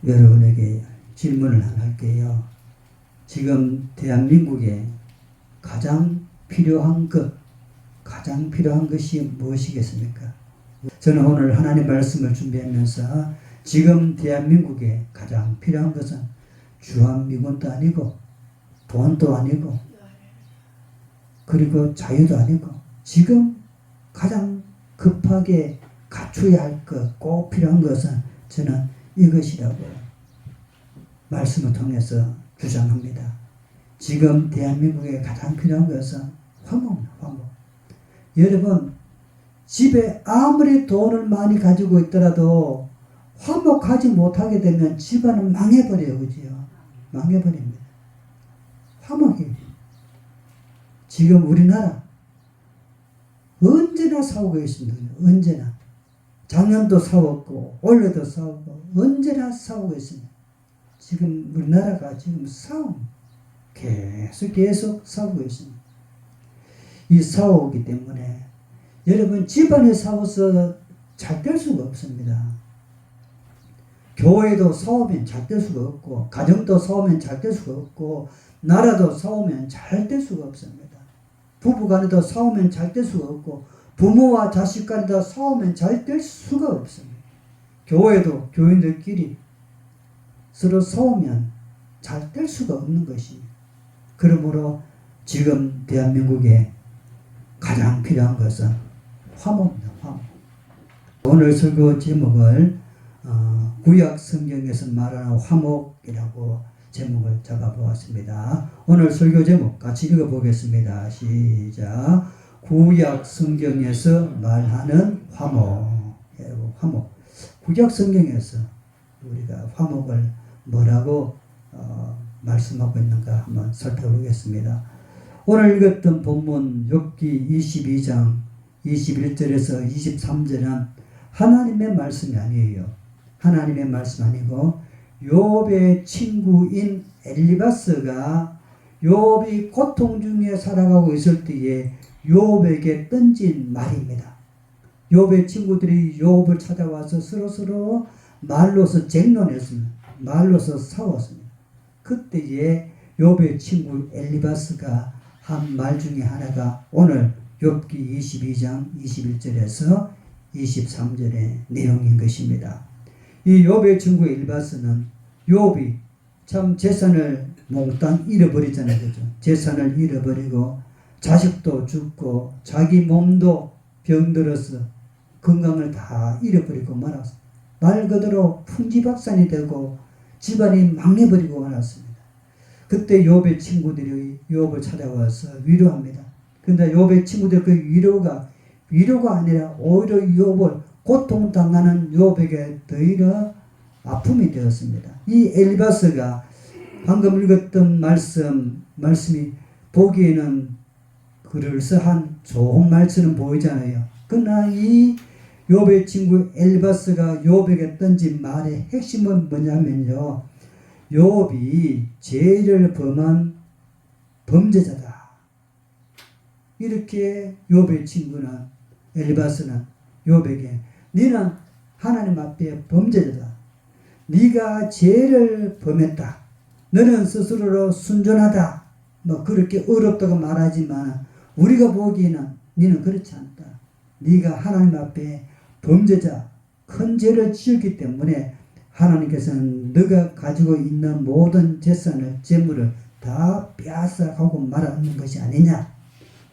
여러분에게 질문을 하나 할게요. 지금 대한민국에 가장 필요한 것이 무엇이겠습니까? 저는 오늘 하나님 말씀을 준비하면서 지금 대한민국에 가장 필요한 것은 주한미군도 아니고 돈도 아니고 그리고 자유도 아니고 지금 가장 급하게 갖춰야 할 것, 꼭 필요한 것은 저는 이것이라고 말씀을 통해서 주장합니다. 지금 대한민국에 가장 필요한 것은 화목입니다. 화목. 여러분, 집에 아무리 돈을 많이 가지고 있더라도 화목하지 못하게 되면 집안은 망해버려요. 그죠? 망해버립니다. 화목이 지금 우리나라 언제나 싸우고 있습니다. 언제나. 작년도 싸웠고 올해도 싸우고 언제나 싸우고 있습니다. 지금 우리나라가 지금 계속 싸우고 있습니다. 이 싸우기 때문에 여러분 집안에 싸워서 잘 될 수가 없습니다. 교회도 싸우면 잘 될 수가 없고 가정도 싸우면 잘 될 수가 없고 나라도 싸우면 잘 될 수가 없습니다. 부부간에도 싸우면 잘 될 수가 없고 부모와 자식 간에도 싸우면 잘 될 수가 없습니다. 교회도 교인들끼리 서로 싸우면 잘 될 수가 없는 것입니다. 그러므로 지금 대한민국에 가장 필요한 것은 화목입니다. 화목. 오늘 설교 제목을 구약 성경에서 말하는 화목이라고 제목을 잡아보았습니다. 오늘 설교 제목 같이 읽어보겠습니다. 시작. 구약 성경에서 말하는 화목. 화목. 구약 성경에서 우리가 화목을 뭐라고 말씀하고 있는가 한번 살펴보겠습니다. 오늘 읽었던 본문 욥기 22장 21절에서 23절은 하나님의 말씀이 아니에요. 하나님의 말씀 아니고 욥의 친구인 엘리바스가 욥이 고통 중에 살아가고 있을 때에 욥에게 던진 말입니다. 욥의 친구들이 욥을 찾아와서 서로 말로서 쟁론했습니다. 말로서 싸웠습니다. 그때에 욥의 친구 엘리바스가 한 말 중에 하나가 오늘 욥기 22장 21절에서 23절의 내용인 것입니다. 이 욥의 친구 엘리바스는 욥이 참 재산을 몽땅 잃어버리잖아요. 그죠? 재산을 잃어버리고 자식도 죽고 자기 몸도 병들어서 건강을 다 잃어버리고 말았어. 말 그대로 풍지박산이 되고 집안이 망해버리고 말았습니다. 그때 욥의 친구들이 욥을 찾아와서 위로합니다. 그런데 욥의 친구들 그 위로가 아니라 오히려 욥을 고통당하는 욥에게 더이러 아픔이 되었습니다. 이 엘리바스가 방금 읽었던 말씀이 보기에는 그럴싸한 좋은 말처럼 보이잖아요. 그러나 이 욥의 친구 엘리바스가 욥에게 던진 말의 핵심은 뭐냐면요. 욥이 죄를 범한 범죄자다. 이렇게 욥의 친구는 엘리바스는 욥에게 너는 하나님 앞에 범죄자다. 네가 죄를 범했다. 너는 스스로로 순전하다. 뭐 그렇게 어렵다고 말하지만 우리가 보기에는 너는 그렇지 않다. 네가 하나님 앞에 범죄자, 큰 죄를 지었기 때문에 하나님께서는 너가 가지고 있는 모든 재산을, 재물을 다 빼앗아가고 말하는 것이 아니냐.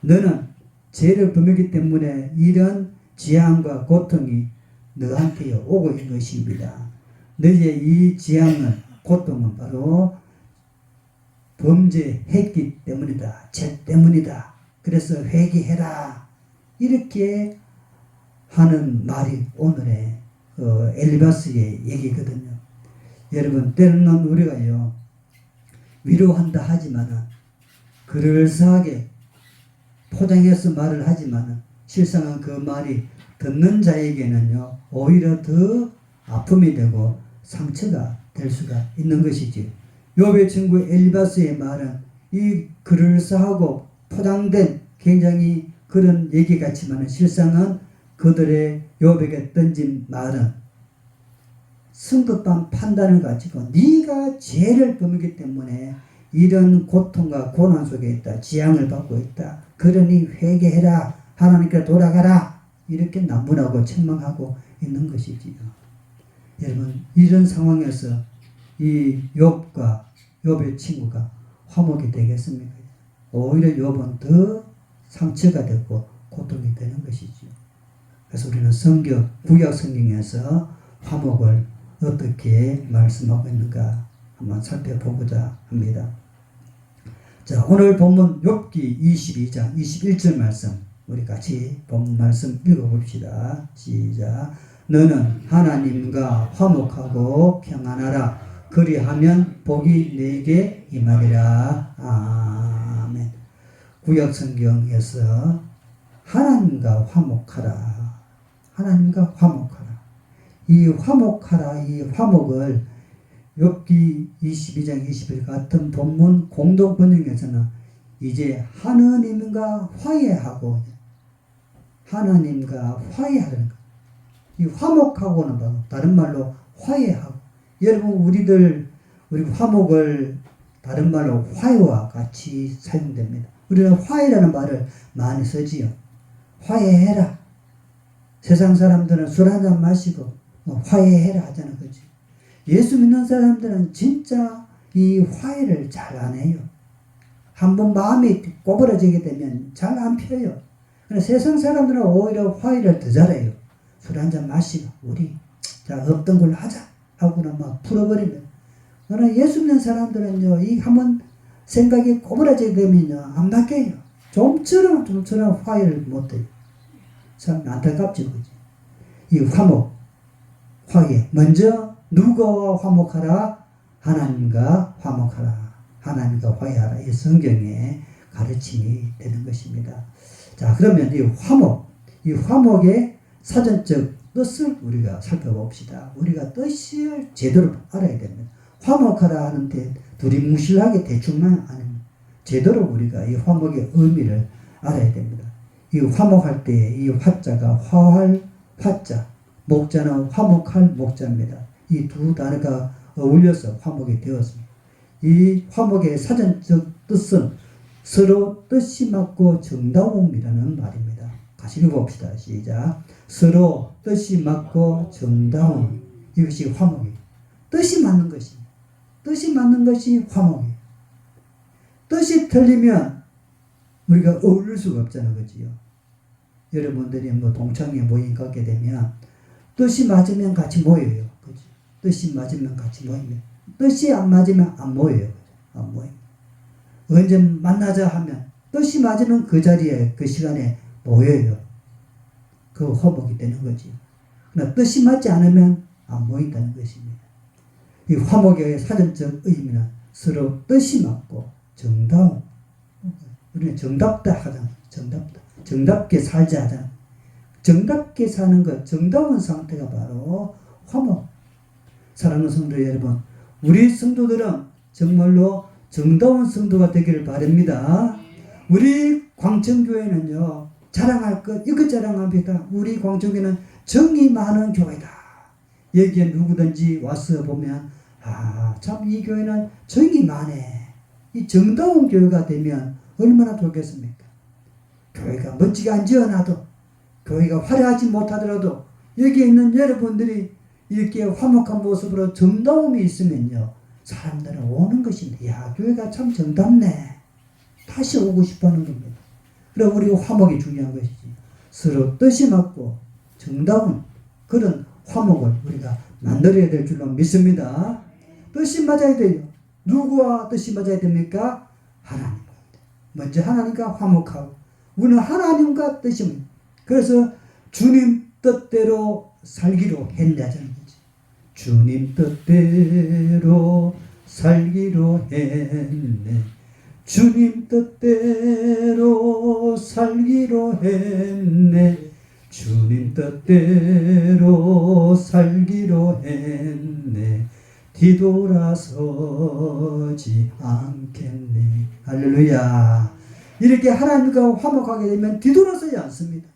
너는 죄를 범했기 때문에 이런 재앙과 고통이 너한테 오고 있는 것입니다. 너의 이 재앙은, 고통은 바로 범죄했기 때문이다. 죄 때문이다. 그래서 회개해라. 이렇게 하는 말이 오늘의 엘리바스의 얘기거든요. 여러분, 때로는 우리가요, 위로한다 하지만은, 그럴싸하게 포장해서 말을 하지만은, 실상은 그 말이 듣는 자에게는요, 오히려 더 아픔이 되고 상처가 될 수가 있는 것이지. 욥의 친구 엘리바스의 말은 이 그럴싸하고 포장된 굉장히 그런 얘기 같지만은 실상은 그들의 욥에게 던진 말은 성급한 판단을 가지고 네가 죄를 범했기 때문에 이런 고통과 고난 속에 있다. 지향을 받고 있다. 그러니 회개해라. 하나님께 돌아가라. 이렇게 난문하고 책망하고 있는 것이지요. 여러분, 이런 상황에서 이 욥과 욥의 친구가 화목이 되겠습니까? 오히려 욥은 더 상처가 되고 고통이 되는 것이죠. 그래서 우리는 성경, 구약 성경에서 화목을 어떻게 말씀하고 있는가 한번 살펴보고자 합니다. 자, 오늘 본문 욥기 22장 21절 말씀 우리 같이 본문 말씀 읽어봅시다. 시작. 너는 하나님과 화목하고 평안하라. 그리하면 복이 네게 임하리라. 아멘. 구약 성경에서 하나님과 화목하라. 하나님과 화목하라. 이 화목하라, 이 화목을 욥기 22장 21 같은 본문 공동 번역에서는 이제 하나님과 화해하고 하나님과 화해하는 것. 이 화목하고는 바로 다른 말로 화해하고. 여러분 우리 화목을 다른 말로 화해와 같이 사용됩니다. 우리는 화해라는 말을 많이 쓰지요. 화해해라. 세상 사람들은 술 한잔 마시고 화해해라 하자는 거지. 예수 믿는 사람들은 진짜 이 화해를 잘 안 해요. 한번 마음이 꼬부라지게 되면 잘 안 펴요. 그러나 세상 사람들은 오히려 화해를 더 잘해요. 술 한잔 마시고 우리 자 없던 걸로 하자 하고는 막 풀어버리면. 그러나 예수 믿는 사람들은요, 이 한번 생각이 꼬부라지게 되면요 안 바뀌어요. 좀처럼 화해를 못해요. 참 안타깝죠, 그지? 이 화목, 화해. 먼저 누구와 화목하라? 하나님과 화목하라. 하나님과 화해하라. 이 성경의 가르침이 되는 것입니다. 자, 그러면 이 화목의 사전적 뜻을 우리가 살펴봅시다. 우리가 뜻을 제대로 알아야 됩니다. 화목하라 하는데 두리뭉실하게 대충만 아닙니다. 제대로 우리가 이 화목의 의미를 알아야 됩니다. 이 화목할 때 이 화자가 화할 화자, 목자는 화목할 목자입니다. 이 두 단어가 어울려서 화목이 되었습니다. 이 화목의 사전적 뜻은 서로 뜻이 맞고 정다움이라는 말입니다. 같이 읽어봅시다. 시작. 서로 뜻이 맞고 정다움. 이것이 화목이에요. 뜻이 맞는 것입니다. 뜻이 맞는 것이 화목이에요. 뜻이 틀리면 우리가 어울릴 수가 없잖아요. 그지요? 여러분들이 동창회 모임 갖게 되면 뜻이 맞으면 같이 모여요. 그죠? 뜻이 맞으면 같이 모이면. 뜻이 안 맞으면 안 모여요. 안 모여요. 언제 만나자 하면 뜻이 맞으면 그 자리에 그 시간에 모여요. 그 화목이 되는 거지. 그러나 뜻이 맞지 않으면 안 모인다는 것입니다. 이 화목의 사전적 의미는 서로 뜻이 맞고 정다움. 우리는 정답다 하잖아. 정답게 살자 하잖아. 정답게 사는 것, 정다운 상태가 바로 화목. 사랑하는 성도 여러분, 우리 성도들은 정말로 정다운 성도가 되기를 바랍니다. 우리 광천교회는요, 자랑할 것, 이것 자랑합니다. 우리 광천교회는 정이 많은 교회다. 여기에 누구든지 와서 보면, 참 이 교회는 정이 많네. 이 정다운 교회가 되면 얼마나 좋겠습니까? 교회가 멋지게 안 지어놔도, 교회가 화려하지 못하더라도, 여기에 있는 여러분들이 이렇게 화목한 모습으로 정다움이 있으면요, 사람들은 오는 것입니다. 야, 교회가 참 정답네. 다시 오고 싶어 하는 겁니다. 그래, 우리 화목이 중요한 것이지. 서로 뜻이 맞고 정다운 그런 화목을 우리가 만들어야 될 줄로 믿습니다. 뜻이 맞아야 돼요. 누구와 뜻이 맞아야 됩니까? 하나님과. 먼저 하나님과 화목하고, 우리는 하나님과 뜻이, 그래서 주님 뜻대로 살기로 했냐는 거지. 주님 뜻대로 살기로 했네. 주님 뜻대로 살기로 했네. 주님 뜻대로 살기로 했네. 뒤돌아서지 않겠네. 할렐루야. 이렇게 하나님과 화목하게 되면 뒤돌아서지 않습니다.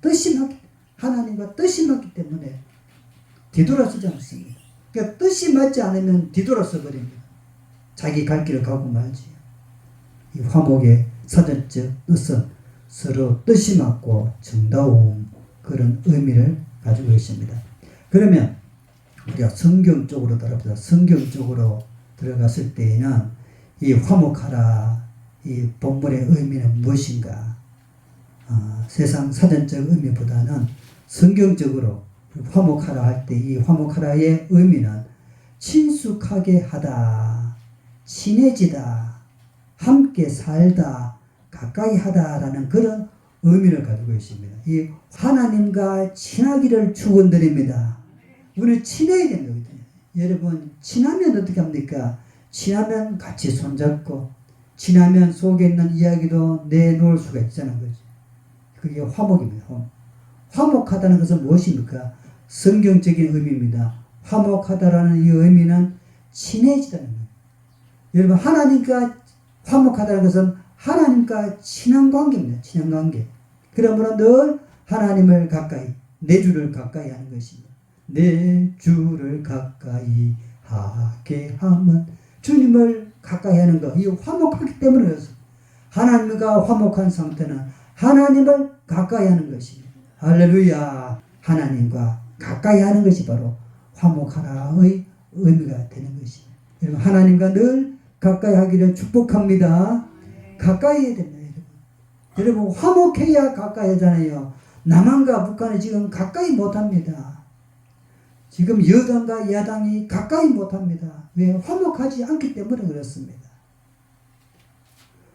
뜻이 맞기, 하나님과 뜻이 맞기 때문에 뒤돌아서지 않습니다. 그러니까 뜻이 맞지 않으면 뒤돌아서 버립니다. 자기 갈 길을 가고 말지. 이 화목의 사전적 뜻은 서로 뜻이 맞고 정다운 그런 의미를 가지고 있습니다. 그러면 우리가 성경 쪽으로 들어갑니다. 성경 쪽으로 들어갔을 때에는 이 화목하라, 이 본문의 의미는 무엇인가? 세상 사전적 의미보다는 성경적으로 화목하라 할 때 이 화목하라의 의미는 친숙하게 하다, 친해지다, 함께 살다, 가까이 하다라는 그런 의미를 가지고 있습니다. 이 하나님과 친하기를 축원드립니다. 우리 친해야 됩니다. 여러분 친하면 어떻게 합니까? 친하면 같이 손잡고 친하면 속에 있는 이야기도 내놓을 수가 있다는 거죠. 그게 화목입니다. 화목하다는 것은 무엇입니까? 성경적인 의미입니다. 화목하다라는 이 의미는 친해지다는 거예요. 여러분 하나님과 화목하다는 것은 하나님과 친한 관계입니다. 친한 관계. 그러므로 늘 하나님을 가까이, 내 주를 가까이 하는 것입니다. 내 주를 가까이 하게 하면 주님을 가까이 하는 것. 이 화목하기 때문에 그렇습니다. 하나님과 화목한 상태는 하나님을 가까이 하는 것입니다. 할렐루야. 하나님과 가까이 하는 것이 바로 화목하라의 의미가 되는 것입니다. 여러분 하나님과 늘 가까이 하기를 축복합니다. 가까이 해야 됩니다. 여러분 화목해야 가까이 하잖아요. 남한과 북한이 지금 가까이 못합니다. 지금 여당과 야당이 가까이 못합니다. 왜? 화목하지 않기 때문에 그렇습니다.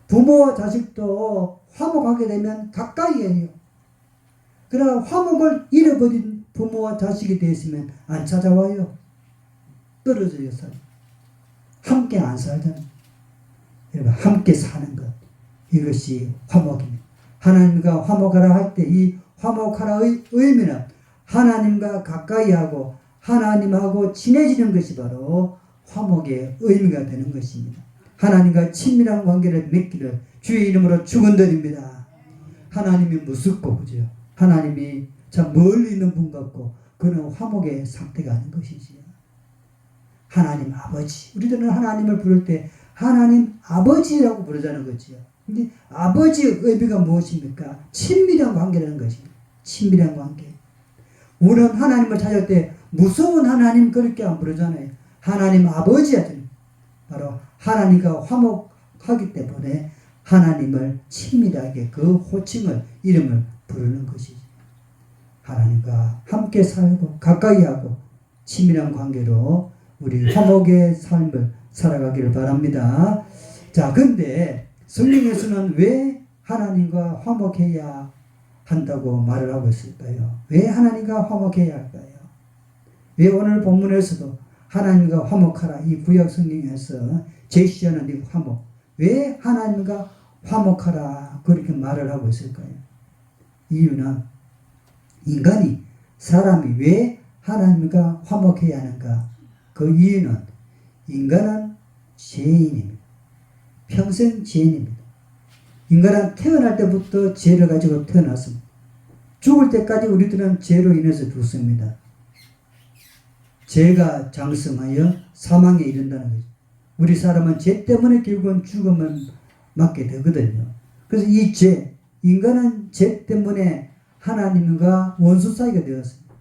부모와 자식도 화목하게 되면 가까이 해요. 그러나 화목을 잃어버린 부모와 자식이 되었으면 안 찾아와요. 떨어져요. 함께 안 살잖아요. 여러분 함께 사는 것, 이것이 화목입니다. 하나님과 화목하라 할 때 이 화목하라의 의미는 하나님과 가까이 하고 하나님하고 친해지는 것이 바로 화목의 의미가 되는 것입니다. 하나님과 친밀한 관계를 맺기를 주의 이름으로 축원드립니다. 하나님이 무섭고 그죠? 하나님이 참 멀리 있는 분 같고 그는 화목의 상태가 아닌 것이지요. 하나님 아버지, 우리들은 하나님을 부를 때 하나님 아버지라고 부르자는 거지요. 근데 아버지의 의미가 무엇입니까? 친밀한 관계라는 것입니다. 친밀한 관계. 우리는 하나님을 찾을 때 무서운 하나님 그렇게 안 부르잖아요. 하나님 아버지 하더니 바로 하나님과 화목하기 때문에 하나님을 친밀하게 그 호칭을 이름을 부르는 것이지. 하나님과 함께 살고 가까이 하고 친밀한 관계로 우리 화목의 삶을 살아가기를 바랍니다. 자, 근데 성경에서는 왜 하나님과 화목해야 한다고 말을 하고 있을까요? 왜 하나님과 화목해야 할까요? 왜 오늘 본문에서도 하나님과 화목하라 이 구약 성경에서 제시하는 이 화목, 왜 하나님과 화목하라 그렇게 말을 하고 있을까요? 이유는 인간이 사람이 왜 하나님과 화목해야 하는가? 그 이유는 인간은 죄인입니다. 평생 죄인입니다. 인간은 태어날 때부터 죄를 가지고 태어났습니다. 죽을 때까지 우리들은 죄로 인해서 죽습니다. 죄가 장성하여 사망에 이른다는 거죠. 우리 사람은 죄 때문에 결국은 죽음을 맞게 되거든요. 그래서 이 죄, 인간은 죄 때문에 하나님과 원수 사이가 되었습니다.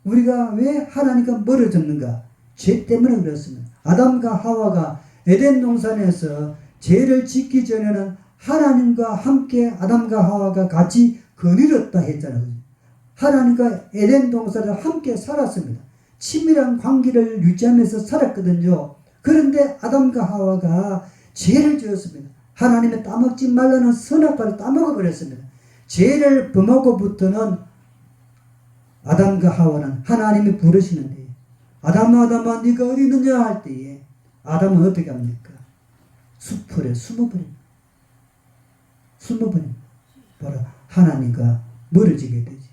우리가 왜 하나님과 멀어졌는가? 죄 때문에 그렇습니다. 아담과 하와가 에덴 동산에서 죄를 짓기 전에는 하나님과 함께 아담과 하와가 같이 거닐었다 했잖아요. 하나님과 에덴 동산을 함께 살았습니다. 친밀한 관계를 유지하면서 살았거든요. 그런데 아담과 하와가 죄를 지었습니다. 하나님의 따먹지 말라는 선악과를 따먹어 버렸습니다. 죄를 범하고부터는 아담과 하와는 하나님이 부르시는데 아담아 네가 어디 있느냐 할 때에 아담은 어떻게 합니까? 숲풀에 숨어버립니다. 숨어버립니다. 바로 하나님과 멀어지게 되지.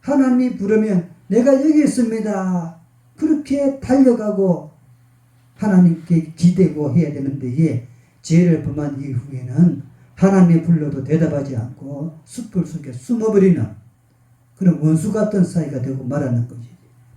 하나님이 부르면 내가 여기 있습니다. 그렇게 달려가고 하나님께 기대고 해야 되는데 예, 죄를 범한 이후에는 하나님이 불러도 대답하지 않고 숲풀 속에 숨어버리는 그런 원수 같은 사이가 되고 말하는 것이지.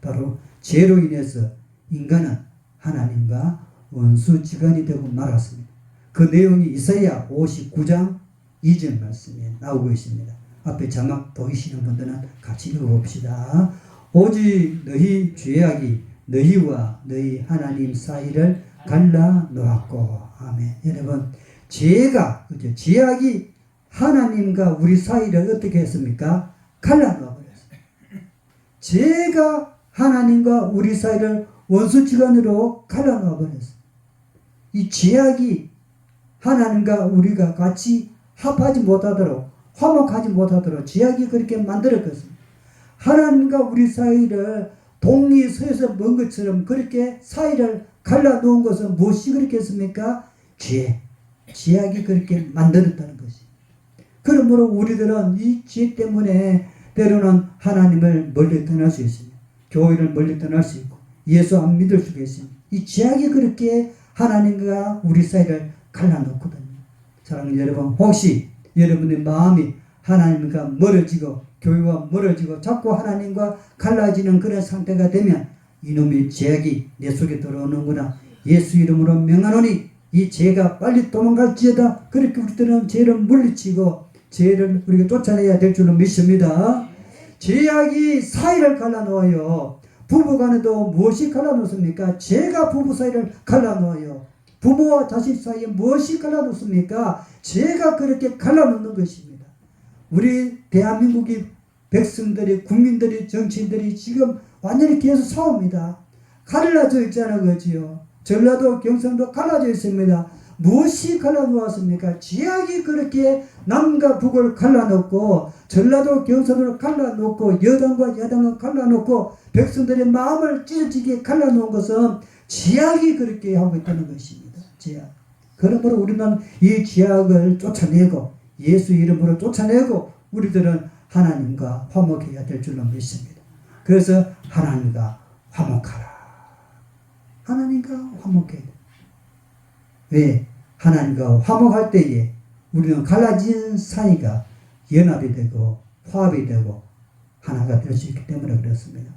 바로 죄로 인해서 인간은 하나님과 원수지간이 되고 말았습니다. 그 내용이 이사야 59장 2절 말씀에 나오고 있습니다. 앞에 자막 보이시는 분들은 같이 읽어봅시다. 오직 너희 죄악이 너희와 너희 하나님 사이를 갈라 놓았고. 아멘. 여러분, 죄악이 하나님과 우리 사이를 어떻게 했습니까? 갈라 놓아버렸어요. 죄가 하나님과 우리 사이를 원수지간으로 갈라 놓아버렸어요. 이 죄악이 하나님과 우리가 같이 합하지 못하도록, 화목하지 못하도록 죄악이 그렇게 만들었거든요. 하나님과 우리 사이를 동이 서에서 먼 것처럼 그렇게 사이를 갈라놓은 것은 무엇이 그렇게 했습니까? 죄악이 그렇게 만들었다는 것이. 그러므로 우리들은 이 죄 때문에 때로는 하나님을 멀리 떠날 수 있습니다. 교회를 멀리 떠날 수 있고 예수 안 믿을 수가 있습니다. 이 죄악이 그렇게 하나님과 우리 사이를 갈라놓거든요. 사랑하는 여러분, 혹시 여러분의 마음이 하나님과 멀어지고 교회와 멀어지고 자꾸 하나님과 갈라지는 그런 상태가 되면 이놈의 죄악이 내 속에 들어오는구나. 예수 이름으로 명하노니 이 죄가 빨리 도망갈지어다. 그렇게 우리들은 죄를 물리치고 죄를 우리가 쫓아내야 될 줄로 믿습니다. 죄악이 사이를 갈라놓아요. 부부간에도 무엇이 갈라놓습니까? 죄가 부부 사이를 갈라놓아요. 부모와 자식 사이에 무엇이 갈라놓습니까? 죄가 그렇게 갈라놓는 것입니다. 우리 대한민국이 백성들이, 국민들이, 정치인들이 지금 완전히 계속 싸웁니다. 갈라져 있잖아, 그지요? 전라도, 경상도 갈라져 있습니다. 무엇이 갈라놓았습니까? 죄악이 그렇게 남과 북을 갈라놓고, 전라도, 경상도를 갈라놓고, 여당과 야당을 갈라놓고, 백성들의 마음을 찢어지게 갈라놓은 것은 죄악이 그렇게 하고 있다는 것입니다. 죄악. 그러므로 우리는 이 죄악을 쫓아내고, 예수 이름으로 쫓아내고, 우리들은 하나님과 화목해야 될 줄로 믿습니다. 그래서 하나님과 화목하라. 하나님과 화목해야 돼. 왜? 하나님과 화목할 때에 우리는 갈라진 사이가 연합이 되고 화합이 되고 하나가 될 수 있기 때문에 그렇습니다.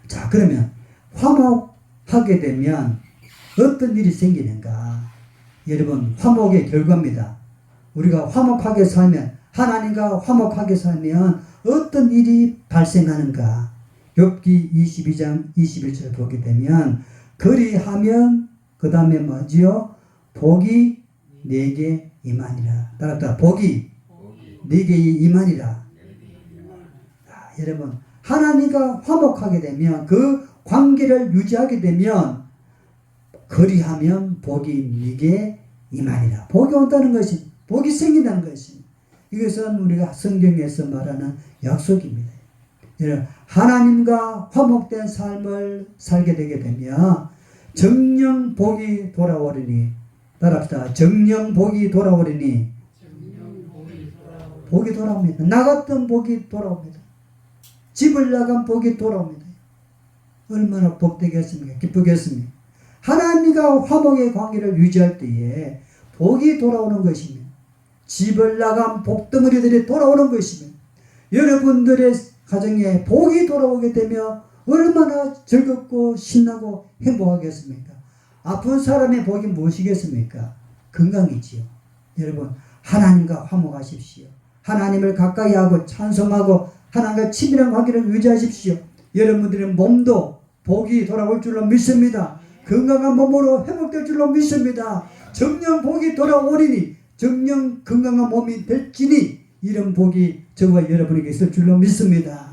자, 그러면 화목하게 되면 어떤 일이 생기는가? 여러분, 화목의 결과입니다. 우리가 화목하게 살면, 하나님과 화목하게 살면 어떤 일이 발생하는가? 욥기 22장 21절 보게 되면 그리하면 그 다음에 뭐지요? 복이 내게 임하니라. 따라 복이 내게 임하니라. 여러분, 하나님과 화목하게 되면, 그 관계를 유지하게 되면 그리하면 복이 네게 임하니라. 복이 온다는 것이, 복이 생긴다는 것이, 이것은 우리가 성경에서 말하는 약속입니다. 하나님과 화목된 삶을 살게 되게 되면 정령 복이 돌아오리니, 따라합시다. 정령 복이 돌아오리니. 복이 돌아옵니다. 나갔던 복이 돌아옵니다. 집을 나간 복이 돌아옵니다. 얼마나 복되겠습니까? 기쁘겠습니까? 하나님과 화목의 관계를 유지할 때에 복이 돌아오는 것입니다. 집을 나간 복덩어리들이 돌아오는 것입니다. 여러분들의 가정에 복이 돌아오게 되면 얼마나 즐겁고 신나고 행복하겠습니까? 아픈 사람의 복이 무엇이겠습니까? 건강이지요. 여러분, 하나님과 화목하십시오. 하나님을 가까이 하고 찬송하고 하나님과 친밀한 관계를 유지하십시오. 여러분들의 몸도 복이 돌아올 줄로 믿습니다. 건강한 몸으로 회복될 줄로 믿습니다. 정령 복이 돌아오리니, 정령 건강한 몸이 될지니, 이런 복이 저와 여러분에게 있을 줄로 믿습니다.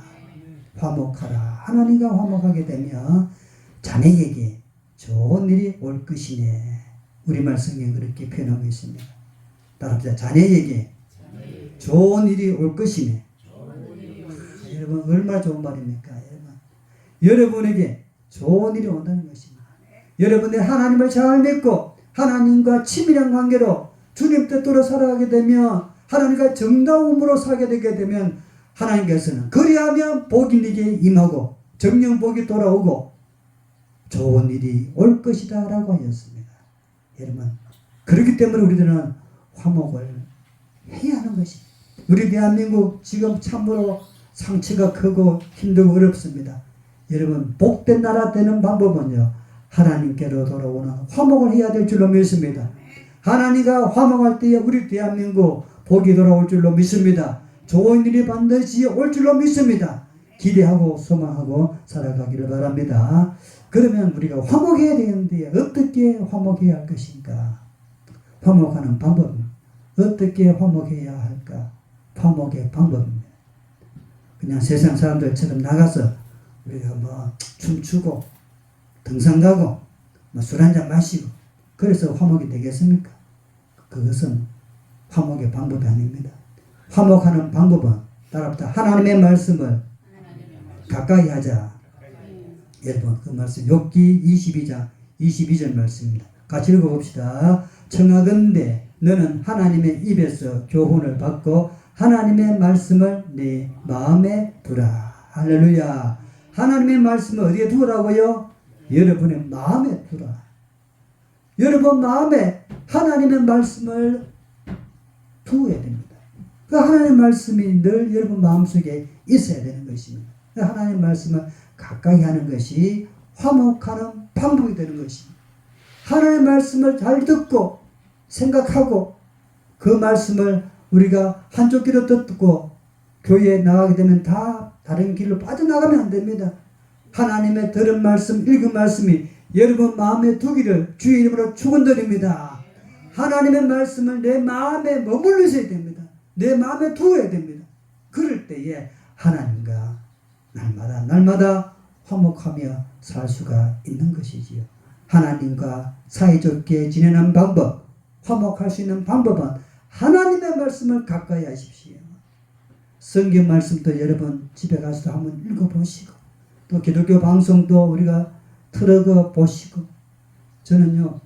화목하라. 하나님과 화목하게 되면 자네에게 좋은 일이 올 것이네. 우리말 성경 그렇게 표현하고 있습니다. 따라합시다. 자네에게 좋은 일이 올 것이네. 여러분, 얼마나 좋은 말입니까? 여러분에게 좋은 일이 온다는 것입니다. 여러분들이 하나님을 잘 믿고 하나님과 친밀한 관계로 주님 뜻대로 살아가게 되면, 하나님과 정다움으로 살게 되게 되면 하나님께서는 그리하면 복이 네게 임하고 정령 복이 돌아오고 좋은 일이 올 것이다 라고 하였습니다. 여러분, 그렇기 때문에 우리들은 화목을 해야 하는 것입니다. 우리 대한민국 지금 참으로 상처가 크고 힘들고 어렵습니다. 여러분 복된 나라 되는 방법은요, 하나님께로 돌아오는 화목을 해야 될 줄로 믿습니다. 하나님과 화목할 때에 우리 대한민국 복이 돌아올 줄로 믿습니다. 좋은 일이 반드시 올 줄로 믿습니다. 기대하고 소망하고 살아가기를 바랍니다. 그러면 우리가 화목해야 되는데 어떻게 화목해야 할 것인가? 화목하는 방법은 어떻게 화목해야 할까? 화목의 방법입니다. 그냥 세상 사람들처럼 나가서 우리가 뭐 춤추고 등산 가고 뭐 술 한잔 마시고 그래서 화목이 되겠습니까? 그것은 화목의 방법이 아닙니다. 화목하는 방법은 따라붙어 하나님의 말씀을 가까이 하자. 여러분 그 말씀 욥기 22장 22절 말씀입니다. 같이 읽어봅시다. 청하건대 너는 하나님의 입에서 교훈을 받고 하나님의 말씀을 네 마음에 두라. 할렐루야. 하나님의 말씀을 어디에 두라고요? 여러분의 마음에 두라. 여러분 마음에 하나님의 말씀을 두어야 됩니다. 그 하나님의 말씀이 늘 여러분 마음속에 있어야 되는 것입니다. 그 하나님의 말씀을 가까이 하는 것이 화목하는 방법이 되는 것입니다. 하나님의 말씀을 잘 듣고 생각하고 그 말씀을 우리가 한쪽 귀로 듣고 교회에 나가게 되면 다 다른 길로 빠져나가면 안 됩니다. 하나님의 들은 말씀, 읽은 말씀이 여러분 마음에 두기를 주의 이름으로 축원드립니다. 하나님의 말씀을 내 마음에 머물러야 됩니다. 내 마음에 두어야 됩니다. 그럴 때에 하나님과 날마다 화목하며 살 수가 있는 것이지요. 하나님과 사이좋게 지내는 방법, 화목할 수 있는 방법은 하나님의 말씀을 가까이 하십시오. 성경 말씀도 여러분 집에 가서도 한번 읽어보시고 또 기독교 방송도 우리가 틀어 보시고 저는요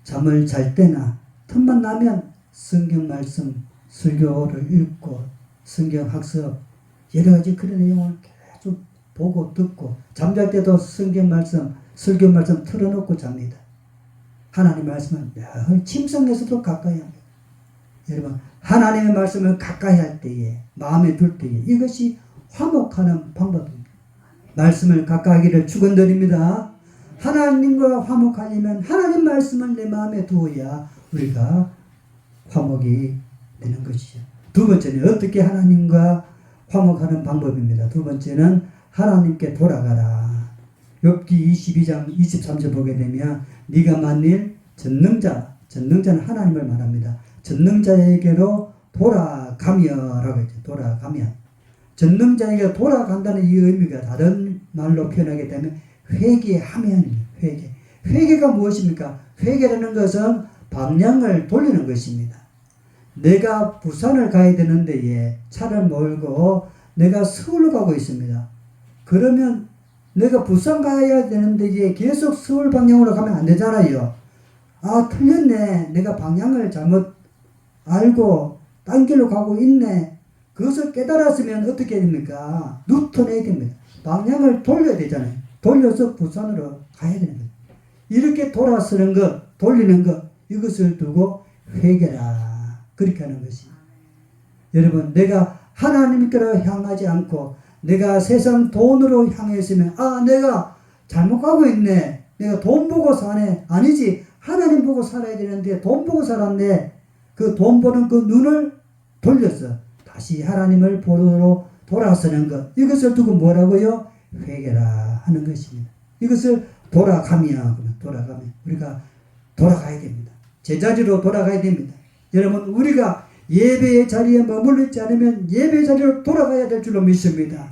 잠을 잘 때나 틈만 나면 성경 말씀 설교를 읽고 성경 학습 여러 가지 그런 내용을 계속 보고 듣고 잠잘 때도 성경 말씀 설교 말씀 틀어놓고 잡니다. 하나님 말씀을 늘 침성에서도 가까이 합니다. 여러분 하나님의 말씀을 가까이 할 때에 마음에 둘 때에 이것이 화목하는 방법입니다. 말씀을 가까이 하기를 축원드립니다. 하나님과 화목하려면 하나님 말씀을 내 마음에 두어야 우리가 화목이 되는 것이죠. 두 번째는 어떻게 하나님과 화목하는 방법입니다. 두 번째는 하나님께 돌아가라. 욥기 22장 23절 보게 되면 네가 만일 전능자는 하나님을 말합니다. 전능자에게로 돌아가며라고 했죠. 돌아가며. 전능자에게 돌아간다는 이 의미가 다른 말로 표현하게 되면 회개하면입니다. 회개가 무엇입니까? 회개라는 것은 방향을 돌리는 것입니다. 내가 부산을 가야 되는데 차를 몰고 내가 서울로 가고 있습니다. 그러면 내가 부산 가야 되는데 계속 서울 방향으로 가면 안 되잖아요. 아, 틀렸네. 내가 방향을 잘못 알고 딴 길로 가고 있네. 그것을 깨달았으면 어떻게 됩니까? 누턴해야 됩니다. 방향을 돌려야 되잖아요. 돌려서 부산으로 가야 되는 거예요. 이렇게 돌아서는 것, 돌리는 것, 이것을 두고 회개라. 그렇게 하는 것입니다. 여러분, 내가 하나님께로 향하지 않고 내가 세상 돈으로 향했으면 내가 잘못 가고 있네. 내가 돈 보고 사네. 아니지. 하나님 보고 살아야 되는데 돈 보고 살았네. 그 돈 보는 그 눈을 돌려서 다시 하나님을 보러 돌아서는 것. 이것을 두고 뭐라고요? 회개라 하는 것입니다. 이것을 돌아가며 우리가 돌아가야 됩니다. 제자리로 돌아가야 됩니다. 여러분, 우리가 예배의 자리에 머물러 있지 않으면 예배의 자리로 돌아가야 될 줄로 믿습니다.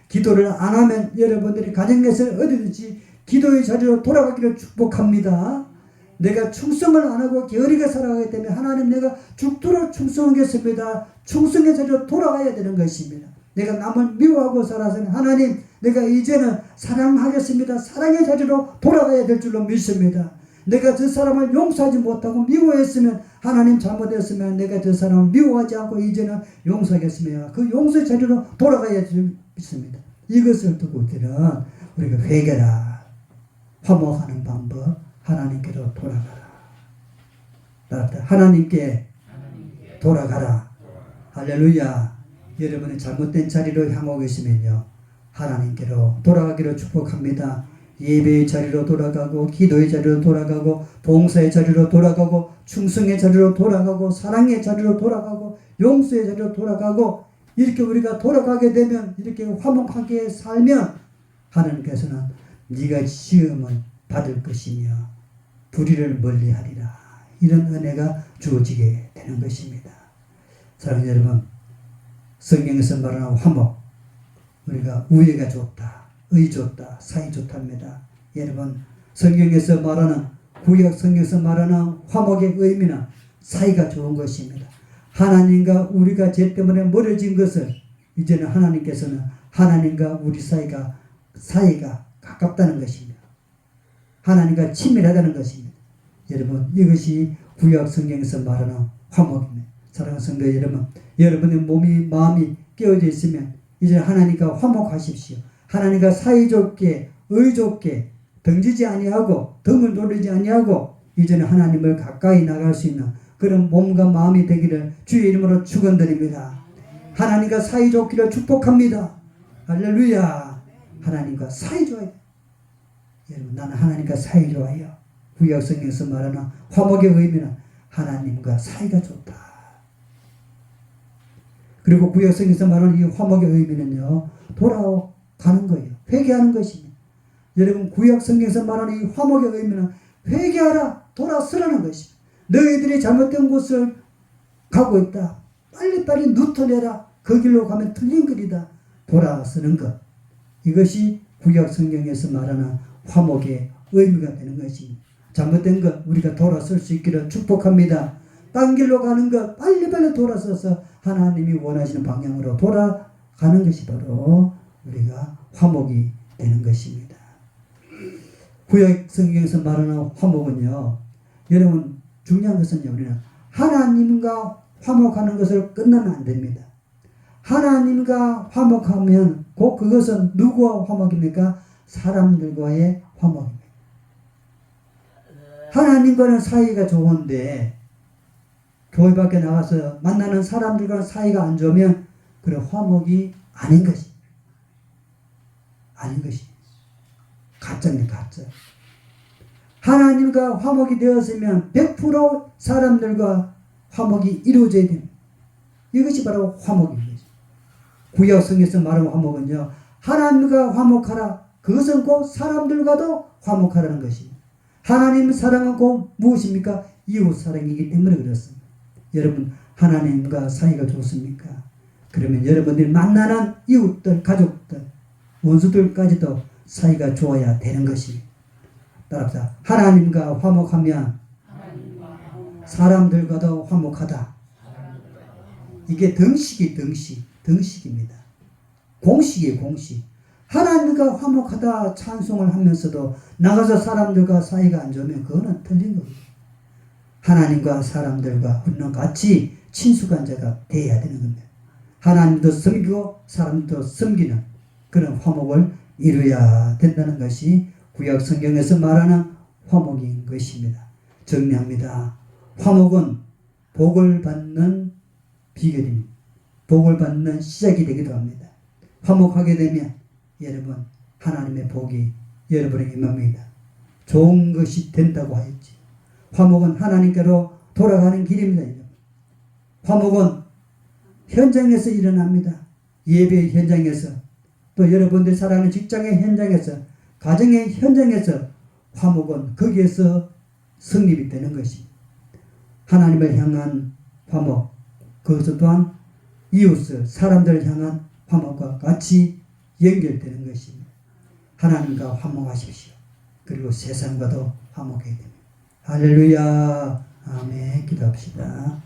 기도를 안 하면 여러분들이 가정에서 어디든지 기도의 자리로 돌아가기를 축복합니다. 내가 충성을 안 하고 게으르게 살아가기 때문에 하나님 내가 죽도록 충성하겠습니다. 충성의 자리로 돌아가야 되는 것입니다. 내가 남을 미워하고 살아서는 하나님 내가 이제는 사랑하겠습니다. 사랑의 자리로 돌아가야 될 줄로 믿습니다. 내가 저 사람을 용서하지 못하고 미워했으면 하나님 잘못했으면 내가 저 사람을 미워하지 않고 이제는 용서하겠습니다. 그 용서의 자리로 돌아가야 될 줄 믿습니다. 이것을 두고 우리가 회개라. 화목하는 방법 하나님께로 돌아가라. 하나님께 돌아가라. 할렐루야. 여러분이 잘못된 자리로 향하고 계시면요, 하나님께로 돌아가기를 축복합니다. 예배의 자리로 돌아가고, 기도의 자리로 돌아가고, 봉사의 자리로 돌아가고, 충성의 자리로 돌아가고, 사랑의 자리로 돌아가고, 용서의 자리로 돌아가고, 이렇게 우리가 돌아가게 되면, 이렇게 화목하게 살면 하나님께서는 네가 시험을 받을 것이며 불의를 멀리하리라, 이런 은혜가 주어지게 되는 것입니다. 사랑하는 여러분, 성경에서 말하는 화목, 우리가 우애가 좋다, 의 좋다, 사이 좋답니다. 여러분, 성경에서 말하는, 구약 성경에서 말하는 화목의 의미는 사이가 좋은 것입니다. 하나님과 우리가 죄 때문에 멀어진 것을 이제는 하나님께서는 하나님과 우리 사이가 가깝다는 것입니다. 하나님과 친밀하다는 것입니다. 여러분, 이것이 구약 성경에서 말하는 화목입니다. 사랑하는 성도 여러분, 여러분의 몸이 마음이 깨어져 있으면 이제 하나님과 화목하십시오. 하나님과 사이좋게 의좋게 등지지 아니하고 등을 돌리지 아니하고 이제는 하나님을 가까이 나갈 수 있는 그런 몸과 마음이 되기를 주의 이름으로 축원드립니다. 하나님과 사이좋기를 축복합니다. 할렐루야. 하나님과 사이좋아요. 여러분, 나는 하나님과 사이좋아요. 구약 성경에서 말하는 화목의 의미는 하나님과 사이가 좋다. 그리고 구약 성경에서 말하는 이 화목의 의미는요, 돌아가는 거예요. 회개하는 것입니다. 여러분, 구약 성경에서 말하는 이 화목의 의미는 회개하라, 돌아서라는 것입니다. 너희들이 잘못된 곳을 가고 있다. 빨리빨리 누터내라. 그 길로 가면 틀린 길이다. 돌아서는 것. 이것이 구약 성경에서 말하는 화목의 의미가 되는 것입니다. 잘못된 것 우리가 돌아설 수 있기를 축복합니다. 딴 길로 가는 것 빨리빨리 돌아서서 하나님이 원하시는 방향으로 돌아가는 것이 바로 우리가 화목이 되는 것입니다. 구약 성경에서 말하는 화목은요, 여러분, 중요한 것은요, 우리는 하나님과 화목하는 것을 끝나면 안 됩니다. 하나님과 화목하면 곧 그것은 누구와 화목입니까? 사람들과의 화목입니다. 하나님과는 사이가 좋은데 교회 밖에 나가서 만나는 사람들과는 사이가 안 좋으면 그런 화목이 아닌 것입니다. 아닌 것입니다. 가짜입니다. 가짜. 하나님과 화목이 되었으면 100% 사람들과 화목이 이루어져야 됩니다. 이것이 바로 화목입니다. 구약 성경에서 말하는 화목은요, 하나님과 화목하라. 그것은 곧 사람들과도 화목하라는 것입니다. 하나님 사랑은 곧 무엇입니까? 이웃 사랑이기 때문에 그렇습니다. 여러분, 하나님과 사이가 좋습니까? 그러면 여러분들이 만나는 이웃들, 가족들, 원수들까지도 사이가 좋아야 되는 것입니다. 따라합시다. 하나님과 화목하면 사람들과도 화목하다. 이게 등식입니다. 공식이에요, 공식. 하나님과 화목하다 찬송을 하면서도 나가서 사람들과 사이가 안 좋으면 그거는 틀린 겁니다. 하나님과 사람들과 우리는 같이 친숙한 자가 되어야 되는 겁니다. 하나님도 섬기고 사람도 섬기는 그런 화목을 이루어야 된다는 것이 구약 성경에서 말하는 화목인 것입니다. 정리합니다. 화목은 복을 받는 비결입니다. 복을 받는 시작이 되기도 합니다. 화목하게 되면 여러분, 하나님의 복이 여러분에게 임합니다. 좋은 것이 된다고 하였지. 화목은 하나님께로 돌아가는 길입니다. 화목은 현장에서 일어납니다. 예배의 현장에서, 또 여러분들 살아가는 직장의 현장에서, 가정의 현장에서 화목은 거기에서 성립이 되는 것입니다. 하나님을 향한 화목, 그것 또한 이웃을, 사람들을 향한 화목과 같이 연결되는 것입니다. 하나님과 화목하십시오. 그리고 세상과도 화목해야 됩니다. 할렐루야. 아멘. 기도합시다.